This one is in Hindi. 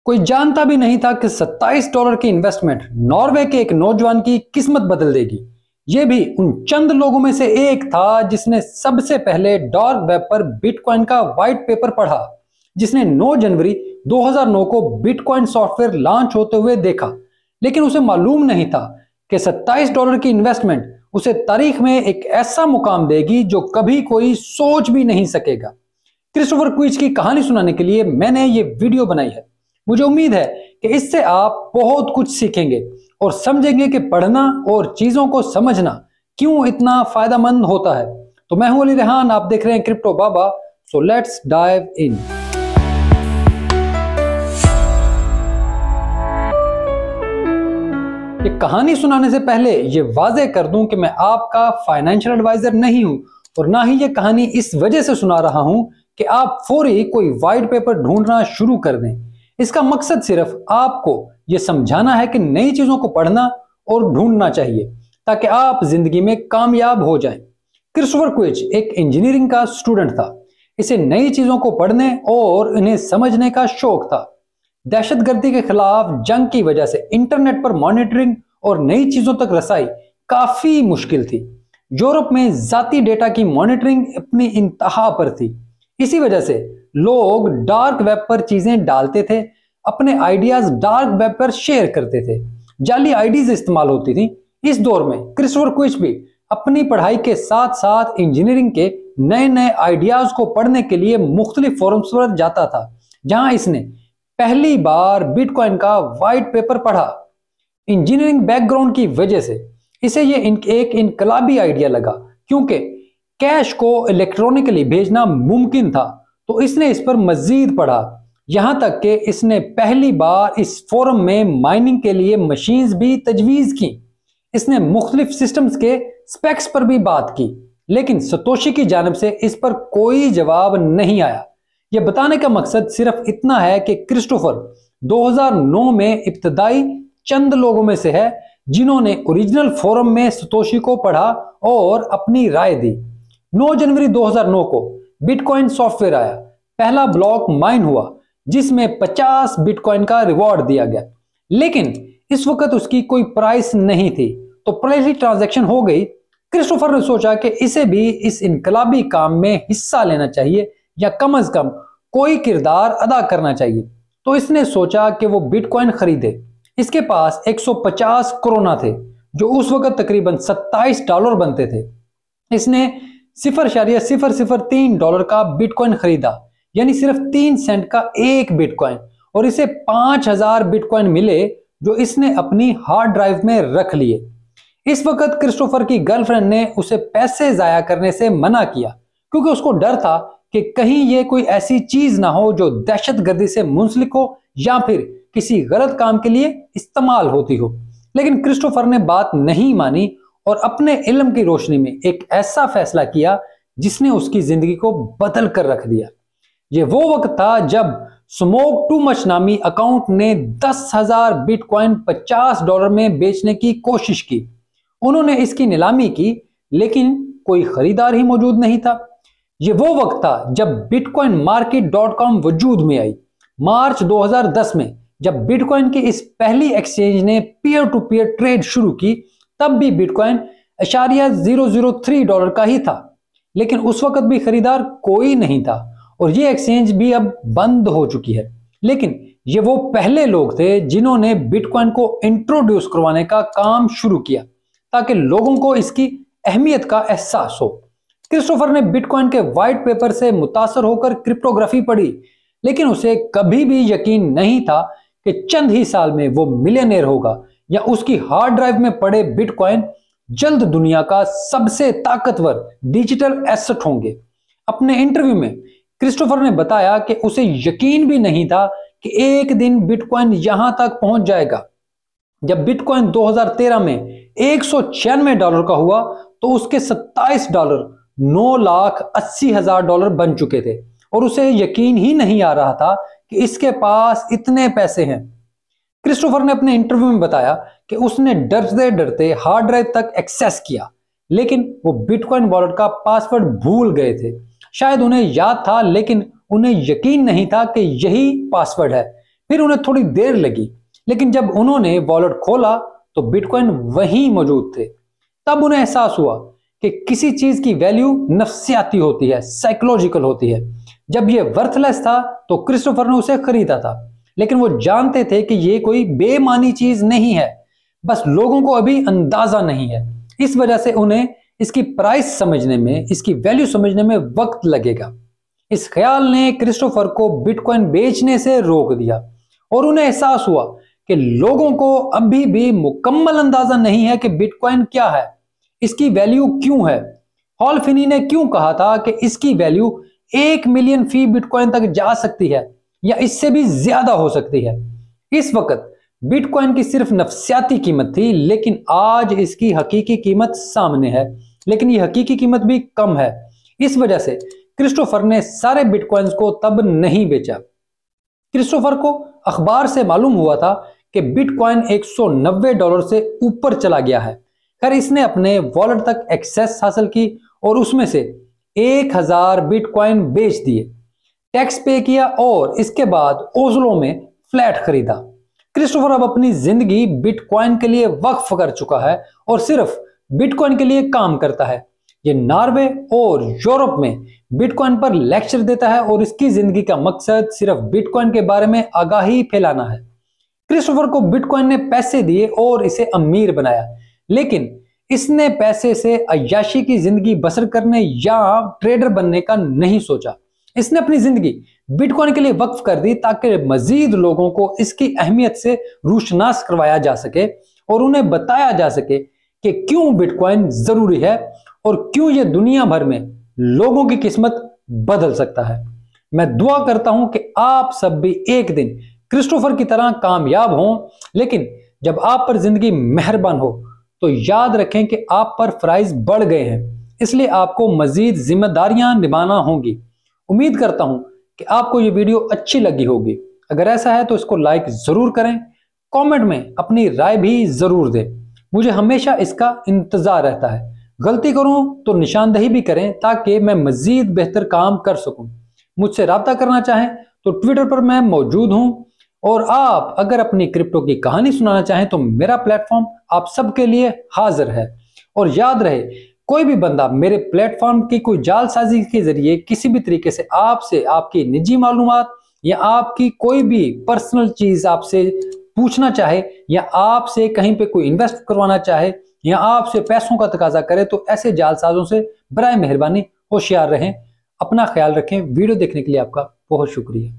कोई जानता भी नहीं था कि $27 की इन्वेस्टमेंट नॉर्वे के एक नौजवान की किस्मत बदल देगी। यह भी उन चंद लोगों में से एक था जिसने सबसे पहले डार्क वेब पर बिटकॉइन का व्हाइट पेपर पढ़ा, जिसने 9 जनवरी 2009 को बिटकॉइन सॉफ्टवेयर लॉन्च होते हुए देखा। लेकिन उसे मालूम नहीं था कि $27 की इन्वेस्टमेंट उसे तारीख में एक ऐसा मुकाम देगी जो कभी कोई सोच भी नहीं सकेगा। क्रिस्टोफर क्विच की कहानी सुनाने के लिए मैंने ये वीडियो बनाई है। मुझे उम्मीद है कि इससे आप बहुत कुछ सीखेंगे और समझेंगे कि पढ़ना और चीजों को समझना क्यों इतना फायदेमंद होता है। तो मैं हूं अली रेहान, आप देख रहे हैं crypto Baba. So let's dive in. ये कहानी सुनाने से पहले ये वाजे कर दूं कि मैं आपका फाइनेंशियल एडवाइजर नहीं हूं और ना ही ये कहानी इस वजह से सुना रहा हूं कि आप फौरी कोई व्हाइट पेपर ढूंढना शुरू कर दें। इसका मकसद सिर्फ आपको यह समझाना है कि नई चीजों को पढ़ना और ढूंढना चाहिए ताकि आप जिंदगी में कामयाब हो जाएं। क्रिस्टोफर क्विच एक इंजीनियरिंग का स्टूडेंट था। इसे नई चीजों को पढ़ने और इन्हें समझने का शौक था। दहशतगर्दी के खिलाफ जंग की वजह से इंटरनेट पर मॉनिटरिंग और नई चीजों तक रसाई काफी मुश्किल थी। यूरोप में जाती डेटा की मॉनिटरिंग अपनी इंतहा पर थी। इसी वजह से लोग डार्क वेब पर चीजें डालते थे, अपने आइडियाज डार्क वेब पर शेयर करते थे, जाली आईडीज इस्तेमाल होती थी। इस दौर में क्रिस्टोफर क्विच भी अपनी पढ़ाई के साथ साथ इंजीनियरिंग के नए नए आइडियाज को पढ़ने के लिए मुख्तलिफ फोरम्स पर जाता था, जहां इसने पहली बार बिटकॉइन का व्हाइट पेपर पढ़ा। इंजीनियरिंग बैकग्राउंड की वजह से इसे एक इनकलाबी आइडिया लगा, क्योंकि कैश को इलेक्ट्रॉनिकली भेजना मुमकिन था। तो इसने इस पर मजीद पढ़ा, यहां तक कि इसने पहली बार इस फोरम में माइनिंग के लिए मशीन्स भी तजवीज की। इसने मुख्तलिफ सिस्टम्स के स्पेक्स पर भी बात की, लेकिन सतोशी की जानिब से इस पर कोई जवाब नहीं आया। यह बताने का मकसद सिर्फ इतना है कि क्रिस्टोफर 2009 में इब्तदाई चंद लोगों में से है जिन्होंने ओरिजिनल फोरम में सतोशी को पढ़ा और अपनी राय दी। 9 जनवरी 2009 को बिटकॉइन सॉफ्टवेयर आया। पहला ब्लॉक माइन हुआ जिसमें 50 बिटकॉइन का रिवॉर्ड दिया गया, लेकिन इस वक्त उसकी कोई प्राइस नहीं थी, तो पहली ट्रांजैक्शन हो गई। क्रिस्टोफर ने सोचा कि इसे भी इस इनकलाबी काम में हिस्सा लेना चाहिए या कम से कम कोई किरदार अदा करना चाहिए। तो इसने सोचा कि वो बिटकॉइन खरीदे। इसके पास 150 कोरोना थे, जो उस वक्त तकरीबन $27 बनते थे। इसने $0.003 का बिटकॉइन खरीदा, यानी सिर्फ 3 सेंट का एक बिटकॉइन, और इसे 5000 बिटकॉइन मिले जो इसने अपनी हार्ड ड्राइव में रख लिए। इस वक्त क्रिस्टोफर की गर्लफ्रेंड ने उसे पैसे जाया करने से मना किया, क्योंकि उसको डर था कि कहीं ये कोई ऐसी चीज ना हो जो दहशतगर्दी से मुंसलिक हो या फिर किसी गलत काम के लिए इस्तेमाल होती हो। लेकिन क्रिस्टोफर ने बात नहीं मानी और अपने इल्म की रोशनी में एक ऐसा फैसला किया जिसने उसकी जिंदगी को बदल कर रख दिया। यह वो वक्त था जब स्मोक टू मच नामी अकाउंट ने 10,000 बिटकॉइन $50 में बेचने की कोशिश की। उन्होंने इसकी नीलामी की, लेकिन कोई खरीदार ही मौजूद नहीं था। यह वो वक्त था जब बिटकॉइन मार्केट.com वजूद में आई। मार्च 2010 में जब बिटकॉइन की इस पहली एक्सचेंज ने पीयर टू पीयर ट्रेड शुरू की, तब भी बिटकॉइन $0.003 का ही था, लेकिन उस वक्त भी खरीदार कोई नहीं था और ये एक्सचेंज भी अब बंद हो चुकी है। लेकिन ये वो पहले लोग थे जिन्होंने बिटकॉइन को इंट्रोड्यूस करवाने का काम शुरू किया ताकि लोगों को इसकी अहमियत का एहसास हो। क्रिस्टोफर ने बिटकॉइन के व्हाइट पेपर से मुतासर होकर क्रिप्टोग्राफी पढ़ी, लेकिन उसे कभी भी यकीन नहीं था कि चंद ही साल में वो मिलियनेयर होगा या उसकी हार्ड ड्राइव में पड़े बिटकॉइन जल्द दुनिया का सबसे ताकतवर डिजिटल एसेट होंगे। अपने इंटरव्यू में क्रिस्टोफर ने बताया कि उसे यकीन भी नहीं था कि एक दिन बिटकॉइन यहां तक पहुंच जाएगा। जब बिटकॉइन 2013 में $196 का हुआ तो उसके $27 $9,80,000 बन चुके थे और उसे यकीन ही नहीं आ रहा था कि इसके पास इतने पैसे हैं। क्रिस्टोफर ने अपने इंटरव्यू में बताया कि उसने डरते डरते हार्ड ड्राइव तक एक्सेस किया, लेकिन वो बिटकॉइन वॉलेट का पासवर्ड भूल गए थे। शायद उन्हें याद था, लेकिन उन्हें यकीन नहीं था कि यही पासवर्ड है। फिर उन्हें थोड़ी देर लगी, लेकिन जब उन्होंने वॉलेट खोला तो बिटकॉइन वहीं मौजूद थे। तब उन्हें एहसास हुआ कि किसी चीज की वैल्यू नफ्सियाती होती है, साइकोलॉजिकल होती है। जब यह वर्थलेस था तो क्रिस्टोफर ने उसे खरीदा था, लेकिन वो जानते थे कि यह कोई बेमानी चीज नहीं है, बस लोगों को अभी अंदाजा नहीं है। इस वजह से उन्हें इसकी प्राइस समझने में, इसकी वैल्यू समझने में वक्त लगेगा। इस ख्याल ने क्रिस्टोफर को बिटकॉइन बेचने से रोक दिया और उन्हें एहसास हुआ कि लोगों को अभी भी मुकम्मल अंदाजा नहीं है कि बिटकॉइन क्या है, इसकी वैल्यू क्यों है। हॉल फिनी ने क्यों कहा था कि इसकी वैल्यू 1 मिलियन फी बिटकॉइन तक जा सकती है या इससे भी ज्यादा हो सकती है। इस वक्त बिटकॉइन की सिर्फ नफ्सियाती कीमत थी, लेकिन आज इसकी हकीकी कीमत सामने है, लेकिन ये हकीकी कीमत भी कम है। इस वजह से क्रिस्टोफर ने सारे बिटकॉइंस को तब नहीं बेचा। क्रिस्टोफर को अखबार से मालूम हुआ था कि बिटकॉइन $190 से ऊपर चला गया है। खैर, इसने अपने वॉलेट तक एक्सेस हासिल की और उसमें से 1000 बिटकॉइन बेच दिए, टैक्स पे किया और इसके बाद ओस्लो में फ्लैट खरीदा। क्रिस्टोफर अब अपनी जिंदगी बिटकॉइन के लिए वक्फ कर चुका है और सिर्फ बिटकॉइन के लिए काम करता है। ये नॉर्वे और यूरोप में बिटकॉइन पर लेक्चर देता है और इसकी जिंदगी का मकसद सिर्फ बिटकॉइन के बारे में आगाही फैलाना है। क्रिस्टोफर को बिटकॉइन ने पैसे दिए और इसे अमीर बनाया, लेकिन इसने पैसे से अय्याशी की जिंदगी बसर करने या ट्रेडर बनने का नहीं सोचा। इसने अपनी जिंदगी बिटकॉइन के लिए वक्फ कर दी ताकि मजीद लोगों को इसकी अहमियत से रूशनास करवाया जा सके और उन्हें बताया जा सके कि क्यों बिटकॉइन जरूरी है और क्यों यह दुनिया भर में लोगों की किस्मत बदल सकता है। मैं दुआ करता हूं कि आप सब भी एक दिन क्रिस्टोफर की तरह कामयाब हों, लेकिन जब आप पर जिंदगी मेहरबान हो तो याद रखें कि आप पर फराइज बढ़ गए हैं, इसलिए आपको मजीद जिम्मेदारियां निभाना होंगी। उम्मीद करता हूं कि आपको ये वीडियो अच्छी लगी होगी। अगर ऐसा है तो इसको लाइक जरूर करें, कमेंट में अपनी राय भी जरूर दें। मुझे हमेशा इसका इंतजार रहता है। गलती करूं तो निशानदही भी करें ताकि मैं मजीद बेहतर काम कर सकूं। मुझसे राब्ता करना चाहें तो ट्विटर पर मैं मौजूद हूं और आप अगर अपनी क्रिप्टो की कहानी सुनाना चाहें तो मेरा प्लेटफॉर्म आप सबके लिए हाजिर है। और याद रहे, कोई भी बंदा मेरे प्लेटफॉर्म की कोई जालसाजी के जरिए किसी भी तरीके से आपसे आपकी निजी मालूमात या आपकी कोई भी पर्सनल चीज आपसे पूछना चाहे या आपसे कहीं पे कोई इन्वेस्ट करवाना चाहे या आपसे पैसों का तकाजा करे तो ऐसे जालसाजों से बराए मेहरबानी होशियार रहें। अपना ख्याल रखें। वीडियो देखने के लिए आपका बहुत शुक्रिया।